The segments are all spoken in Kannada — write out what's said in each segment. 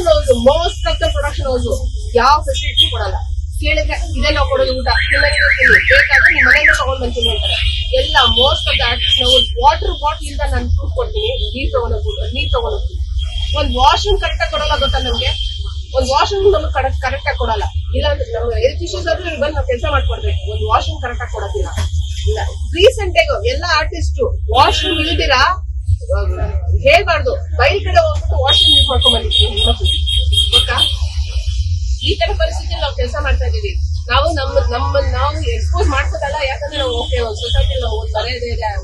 Production house, most of the production house ಯಾವ ಫೆಸಿಲಿಟಿ ಕೊಡಲ್ಲ. ಕೇಳಿದ್ರೆ ಇದೇ ನಾವು ಕೊಡೋದು ಊಟ, ಬೇಕಾದ್ರೆ ನಿಮ್ಮ ಮನೆಯಿಂದ ತಗೊಂಡ್ ಬಂತೀನಿ ಅಂತಾರೆ. ಎಲ್ಲ ಮೋಸ್ಟ್ ಆಫ್ ದ ಆರ್ಟಿಸ್ಟ್ ನಾವು ವಾಟರ್ ಬಾಟಲ್ ಇಂದ ನಾನು ಫ್ರೂಟ್ ಕೊಡ್ತೀನಿ, ನೀರ್ ತಗೊಂಡೋಗ್ತೀನಿ. ಒಂದ್ ವಾಶ್ರೂಮ್ ಕರೆಕ್ಟ್ ಆಗಿ ಕೊಡಲ್ಲ ಗೊತ್ತಾ ನಮ್ಗೆ? ಒಂದ್ ವಾಶ್ರೂಮ್ ನಮ್ಗೆ ಕರೆಕ್ಟ್ ಆಗಿ ಕೊಡಲ್ಲ. ಇಲ್ಲ ನಮ್ಮ ಹೆಲ್ತ್ ಇಶ್ಯೂಸ್ ಆದ್ರೂ ಬಂದು ನಾವು ಕೆಲಸ ಮಾಡ್ಕೊಡ್ಬೇಕು. ಒಂದ್ ವಾಶ್ರೂಮ್ ಕರೆಕ್ಟ್ ಆಗಿ ಕೊಡೋದಿಲ್ಲ. ಇಲ್ಲ ರೀಸೆಂಟ್ ಆಗಿ ಎಲ್ಲ ಆರ್ಟಿಸ್ಟ್ ವಾಶ್ರೂಮ್ ಇಲ್ದಿರಾ ಹೇಳ್ಬಾರ್ದು, ಬೈಲ್ ಕಡೆ ಹೋಗ್ಬಿಟ್ಟು ವಾಶ್ರೂಮ್ ಯೂಸ್ ಮಾಡ್ಕೊಂಡ್ ಬಂದಿದ್ದೀವಿ ಗೊತ್ತಾ? ಈ ತರ ಪರಿಸ್ಥಿತಿಯಲ್ಲಿ ನಾವು ಕೆಲಸ ಮಾಡ್ತಾ ಇದೀವಿ. ನಾವು ನಾವು ಎಕ್ಸ್ಪೋಸ್ ಮಾಡ್ಕೋದಲ್ಲ, ಯಾಕಂದ್ರೆ ನಾವು ಓಕೆ ಒಂದು ಸೊಸೈಟಿ ನಾವು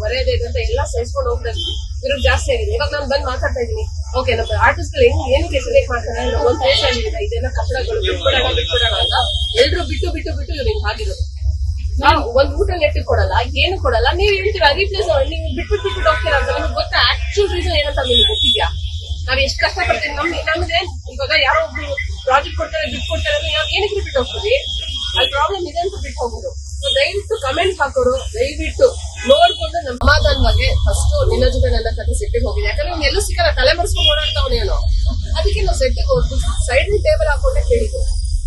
ಹೊರೆಯದೇ ಇದೆ ಅಂತ ಎಲ್ಲ ಸಹಿಸ್ಕೊಂಡು ಹೋಗ್ಬೇಕು. ಇವ್ರಿಗೆ ಜಾಸ್ತಿ ಆಗಿದೆ. ಇವಾಗ ನಾನು ಬಂದು ಮಾತಾಡ್ತಾ ಇದೀನಿ, ಓಕೆ ನಮ್ಮ ಆರ್ಟಿಸ್ಟ್ ಗಳು ಏನಕ್ಕೆ ಸೆಲೆಕ್ಟ್ ಮಾಡ್ತಾರೆ ಅಂದ್ರೆ ಒಂದ್ ದೇಶ ಆಗಿದೆ, ಇದೆಲ್ಲ ಕಪಡಗಳು ಬಿಟ್ಬಿಡೋಣ ಅಂತ ಎಲ್ರು ಬಿಟ್ಟು ಇವ್ರು ಹಿಂಗ್ ಆಗಿರೋದು. ನಾವು ಒಂದ್ ಊಟ ನೆಟ್ಟಿಗೆ ಕೊಡಲ್ಲ, ಏನು ಕೊಡಲ್ಲ. ನೀವ್ ಹೇಳ್ತೀರಾ ರೀಪ್ಲೇಸ್, ನೀವು ಬಿಟ್ಬಿಟ್ಟು ಹೋಗ್ತೀರಾ ಅಂತ. ನಿಮ್ಗೆ ಗೊತ್ತಾ ಆಕ್ಚುಲ್ ರೀಸನ್ ಏನಂತ ನಿಮ್ಗೆ ಗೊತ್ತಿದ್ಯಾ? ನಾವ್ ಎಷ್ಟು ಕಷ್ಟಪಡ್ತೀವಿ. ನಮ್ಗೆ ಇವಾಗ ಯಾರೋ ಒಬ್ರು ಪ್ರಾಜೆಕ್ಟ್ ಕೊಡ್ತಾರೆ, ದುಡ್ಡು ಕೊಡ್ತಾರೆ ಅಂದ್ರೆ ನಾವು ಏನಕ್ಕೆ ಬಿಟ್ಟು ಹೋಗ್ತೀವಿ? ಅಲ್ಲಿ ಪ್ರಾಬ್ಲಮ್ ಇದೆ ಅಂತ ಬಿಟ್ಟು ಹೋಗೋದು. ದಯವಿಟ್ಟು ಕಮೆಂಟ್ ಹಾಕೋರು, ದಯವಿಟ್ಟು ನೋಡ್ಕೊಂಡು ನಮ್ಮ ಸಮಾಧಾನ ಬಗ್ಗೆ ಫಸ್ಟ್ ನಿನ್ನ ಜೊತೆ ನನ್ನ ಕತೆ ಸೆಟ್ಟಿಗೆ ಹೋಗಿದೆ. ಯಾಕಂದ್ರೆ ಅವ್ನು ಎಲ್ಲೂ ಸಿಕ್ಕಲ್ಲ, ತಲೆ ಮರೆಸ್ಕೊಂಡು ಓಡಾಡ್ತಾವನೇನೋ. ಅದಕ್ಕೆ ನಾವು ಸೆಟ್ಟಿಗೆ ಹೋಗ್ಬಿಟ್ಟು ಸೈಡ್ ಟೇಬಲ್ ಹಾಕೊಂಡೆ ಕೇಳಿದ್ವಿ,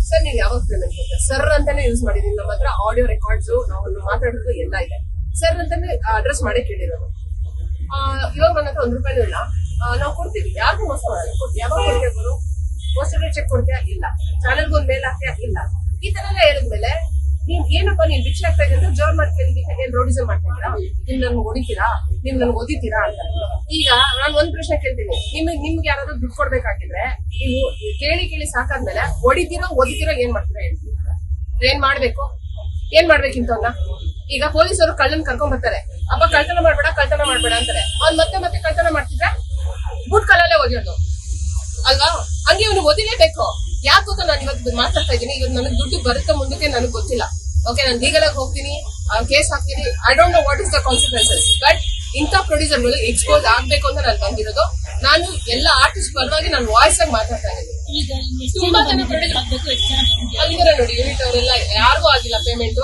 ಸರ್ ನೀವು ಯಾವಾಗ ಪೇಮೆಂಟ್ ಕೊಡ್ತಾರೆ? ಸರ್ ಅಂತಾನೆ ಯೂಸ್ ಮಾಡಿದೀನಿ. ನಮ್ಮ ಹತ್ರ ಆಡಿಯೋ ರೆಕಾರ್ಡ್ಸ್ ನಾವು ಮಾತಾಡೋದು ಎಲ್ಲ ಇದೆ. ಸರ್ ಅಂತಾನೆ ಅಡ್ರೆಸ್ ಮಾಡಿ ಕೇಳಿರೋದು. ಇವಾಗ ನನ್ನ ಹತ್ರ ₹1 ಇಲ್ಲ. ನಾವು ಕೊಡ್ತೀವಿ, ಯಾರಿಗೂ ಮೋಸ ಮಾಡಲ್ಲ. ಯಾವಾಗ ಕೊಡ್ತೀಯ ಗುರು? ಪೋಸ್ಟರ್ ಚೆಕ್ ಕೊಡ್ತೀಯಾ? ಇಲ್ಲ. ಚಾನೆಲ್ಗೆ ಒಂದ್ ಮೇಲ್ ಹಾಕ್ತೀಯಾ? ಇಲ್ಲ. ಈ ತರ ಎಲ್ಲ ಹೇಳಿದ್ಮೇಲೆ ನೀನ್ ಏನಪ್ಪಾ ನೀನ್ ಭಿಕ್ಷೆ ಆಗ್ತಾ ಇದೆ ಅಂತ ಜೋರ್ ಮಾಡಿ ಕೇಳಿದಕ್ಕೆ ಏನ್ ರೋಡಿಸಮ್ ಮಾಡ್ತಾ ಇದ್ದೀರಾ? ನೀವ್ ನನ್ಗೆ ಹೊಡಿತೀರಾ? ನೀವ್ ನನ್ಗೆ ಓದಿತೀರಾ ಅಂತ. ಈಗ ನಾನು ಒಂದ್ ಪ್ರಶ್ನೆ ಕೇಳ್ತೀನಿ, ನಿಮ್ಗೆ ಯಾರಾದ್ರೂ ದುಡ್ಡು ಕೊಡ್ಬೇಕಾಗಿದ್ರೆ ನೀವು ಕೇಳಿ ಸಾಕಾದ್ಮೇಲೆ ಹೊಡಿತೀರೋ ಓದಿತೀರೋ ಏನ್ ಮಾಡ್ತೀರಾ? ಹೇಳ್ತೀವಿ. ಏನ್ ಮಾಡ್ಬೇಕಿಂತವನ್ನ? ಈಗ ಪೊಲೀಸರು ಕಳ್ಳನ್ ಕರ್ಕೊಂಡ್ ಬರ್ತಾರೆ, ಅಪ್ಪ ಕಳ್ತನ ಮಾಡ್ಬೇಡ ಅಂತಾರೆ. ಅವ್ನ್ ಮತ್ತೆ ಕಳ್ತನ ಮಾಡ್ತಿದ್ರೆ ಬುಟ್ ಕಲ್ಲಲ್ಲೇ ಓದಿಯೋದು ಅಲ್ವಾ? ಹಂಗೆ ಇವ್ನು ಓದಿಲೇಬೇಕು. ಯಾಕೆ ಗೊತ್ತಾ? ನಾನು ಇವತ್ತು ಮಾತಾಡ್ತಾ ಇದ್ದೀನಿ, ಇವತ್ತು ನನಗೆ ದುಡ್ಡು ಬರುತ್ತಾ ಮುಂದಕ್ಕೆ ನನಗೆ ಗೊತ್ತಿಲ್ಲ. ಓಕೆ, ನಾನು ಲೀಗಲ್ ಆಗಿ ಹೋಗ್ತೀನಿ, ಕೇಸ್ ಹಾಕ್ತೀನಿ. I don't know what is the consequences. But ಇಂಥ ಪ್ರೊಡ್ಯೂಸರ್ಗಳು ಎಕ್ಸ್ಪೋಸ್ ಆಗ್ಬೇಕು ಅಂತ ನಾನು ಬಂದಿರೋದು. ನಾನು ಎಲ್ಲ ಆರ್ಟಿಸ್ಟ್ ಪರವಾಗಿ ನಾನು ವಾಯ್ಸ್ ಆಗಿ ಮಾತಾಡ್ತಾ ಇದ್ದೀನಿ. ತುಂಬಾ ಜನ ಪ್ರೊಡ್ಯೂಸರ್ ನೋಡಿ, ಯೂನಿಟ್ ಅವರೆಲ್ಲ ಯಾರಿಗೂ ಆಗಿಲ್ಲ ಪೇಮೆಂಟ್.